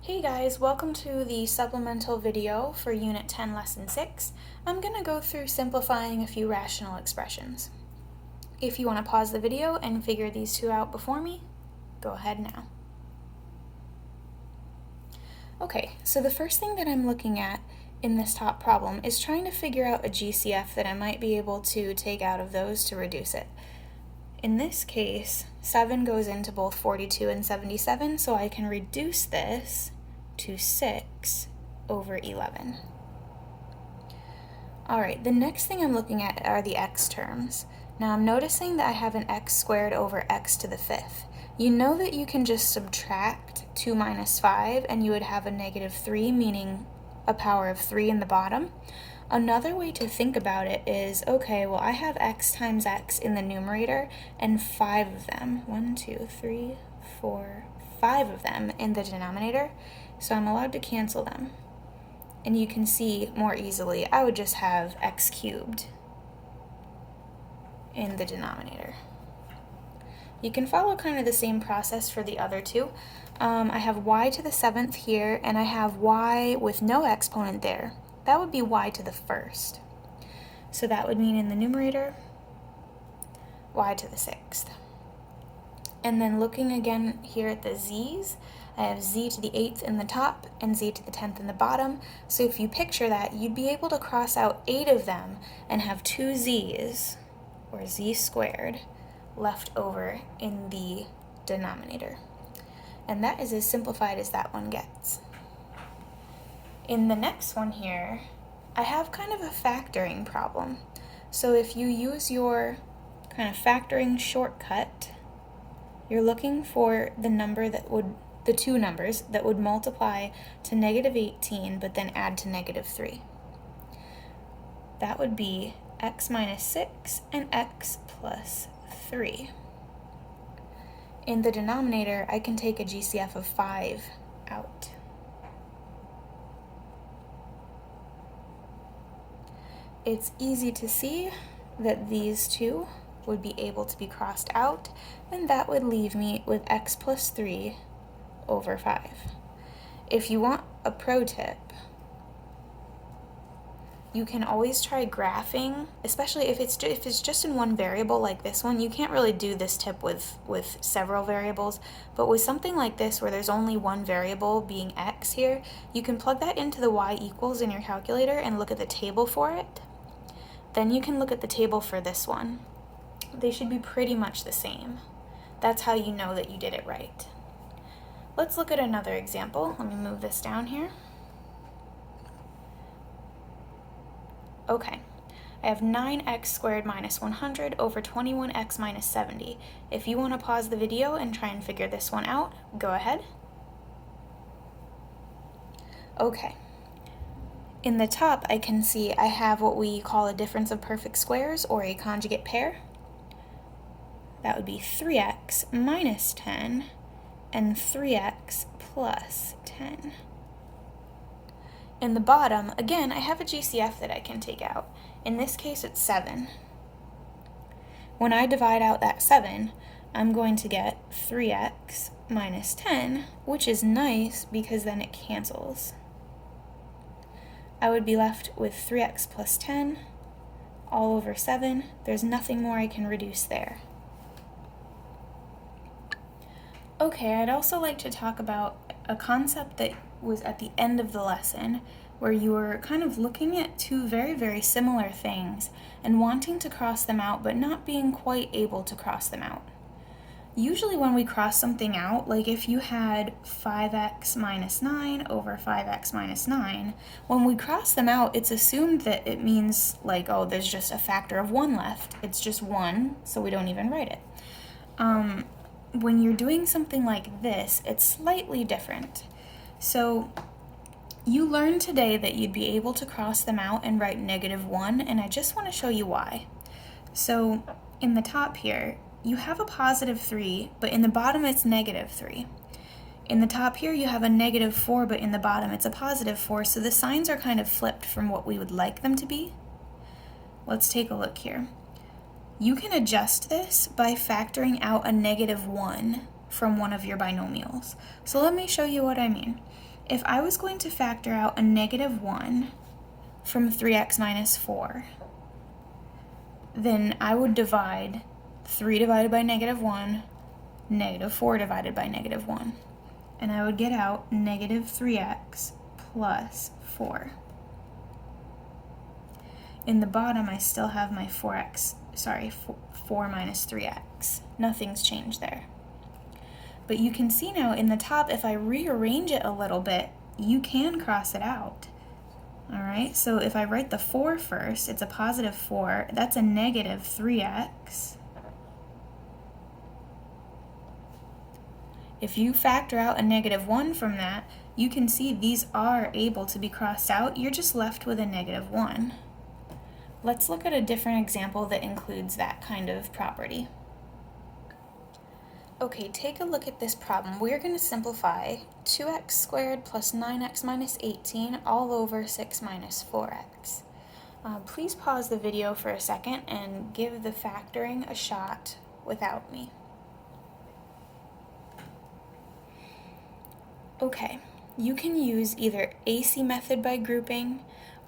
Hey guys, welcome to the supplemental video for Unit 10, Lesson 6. I'm going to go through simplifying a few rational expressions. If you want to pause the video and figure these two out before me, go ahead now. Okay, so the first thing that I'm looking at in this top problem is trying to figure out a GCF that I might be able to take out of those to reduce it. In this case, 7 goes into both 42 and 77, so I can reduce this to 6 over 11. Alright, the next thing I'm looking at are the x terms. Now I'm noticing that I have an x squared over x to the 5th. You know that you can just subtract 2 minus 5 and you would have a negative 3, meaning a power of 3 in the bottom. Another way to think about it is, okay, well I have x times x in the numerator and 5 of them, 1, 2, 3, 4, 5 of them in the denominator, so I'm allowed to cancel them. And you can see more easily, I would just have x cubed in the denominator. You can follow kind of the same process for the other two. I have y to the 7th here, and I have y with no exponent there. That would be y to the 1st. So that would mean in the numerator, y to the 6th. And then looking again here at the z's, I have z to the 8th in the top and z to the 10th in the bottom. So if you picture that, you'd be able to cross out 8 of them and have 2 z's, or z squared, left over in the denominator. And that is as simplified as that one gets. In the next one here, I have kind of a factoring problem. So if you use your kind of factoring shortcut, you're looking for the number that would, the two numbers that would multiply to negative 18 but then add to negative 3. That would be x minus 6 and x plus 3. In the denominator, I can take a GCF of 5 out. It's easy to see that these two would be able to be crossed out, and that would leave me with x plus 3 over 5. If you want a pro tip, you can always try graphing, especially if it's just in one variable like this one. You can't really do this tip with several variables, but with something like this where there's only one variable being x here, you can plug that into the y equals in your calculator and look at the table for it. Then you can look at the table for this one. They should be pretty much the same. That's how you know that you did it right. Let's look at another example. Let me move this down here. Okay, I have 9x squared minus 100 over 21x minus 70. If you want to pause the video and try and figure this one out, go ahead. Okay. In the top, I can see I have what we call a difference of perfect squares, or a conjugate pair. That would be 3x minus 10 and 3x plus 10. In the bottom, again, I have a GCF that I can take out. In this case, it's 7. When I divide out that 7, I'm going to get 3x minus 10, which is nice because then it cancels. I would be left with 3x plus 10 all over 7. There's nothing more I can reduce there. Okay, I'd also like to talk about a concept that was at the end of the lesson, where you were kind of looking at two very, very similar things and wanting to cross them out but not being quite able to cross them out. Usually when we cross something out, like if you had 5x minus 9 over 5x minus 9, when we cross them out, it's assumed that it means like, oh, there's just a factor of 1 left. It's just 1, so we don't even write it. When you're doing something like this, it's slightly different. So you learned today that you'd be able to cross them out and write negative 1, and I just want to show you why. So in the top here, you have a positive 3, but in the bottom it's negative 3. In the top here you have a negative 4, but in the bottom it's a positive 4, so the signs are kind of flipped from what we would like them to be. Let's take a look here. You can adjust this by factoring out a negative 1 from one of your binomials. So let me show you what I mean. If I was going to factor out a negative 1 from 3x minus 4, then I would divide 3 divided by negative 1, negative 4 divided by negative 1. And I would get out negative 3x plus 4. In the bottom, I still have my 4 minus 3x. Nothing's changed there. But you can see now in the top, if I rearrange it a little bit, you can cross it out. All right, so if I write the 4 first, it's a positive 4. That's a negative 3x. If you factor out a negative 1 from that, you can see these are able to be crossed out. You're just left with a negative 1. Let's look at a different example that includes that kind of property. Okay, take a look at this problem. We're going to simplify 2x squared plus 9x minus 18 all over 6 minus 4x. Please pause the video for a second and give the factoring a shot without me. Okay, you can use either AC method by grouping,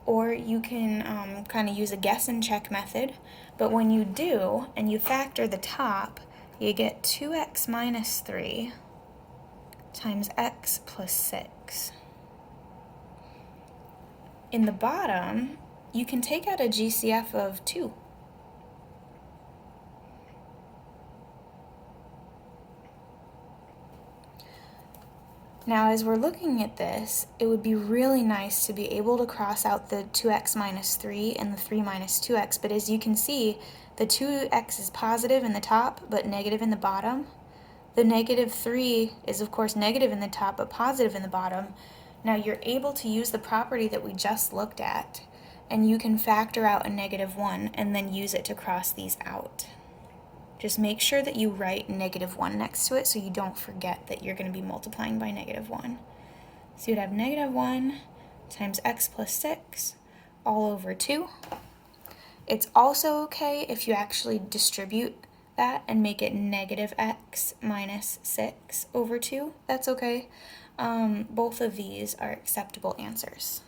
or you can kind of use a guess and check method. But when you do, and you factor the top, you get 2x minus 3 times x plus 6. In the bottom, you can take out a GCF of 2. Now, as we're looking at this, it would be really nice to be able to cross out the 2x minus 3 and the 3 minus 2x, but as you can see, the 2x is positive in the top, but negative in the bottom. The negative 3 is, of course, negative in the top, but positive in the bottom. Now, you're able to use the property that we just looked at, and you can factor out a negative 1 and then use it to cross these out. Just make sure that you write negative 1 next to it so you don't forget that you're going to be multiplying by negative 1. So you'd have negative 1 times x plus 6 all over 2. It's also okay if you actually distribute that and make it negative x minus 6 over 2. That's okay. Both of these are acceptable answers.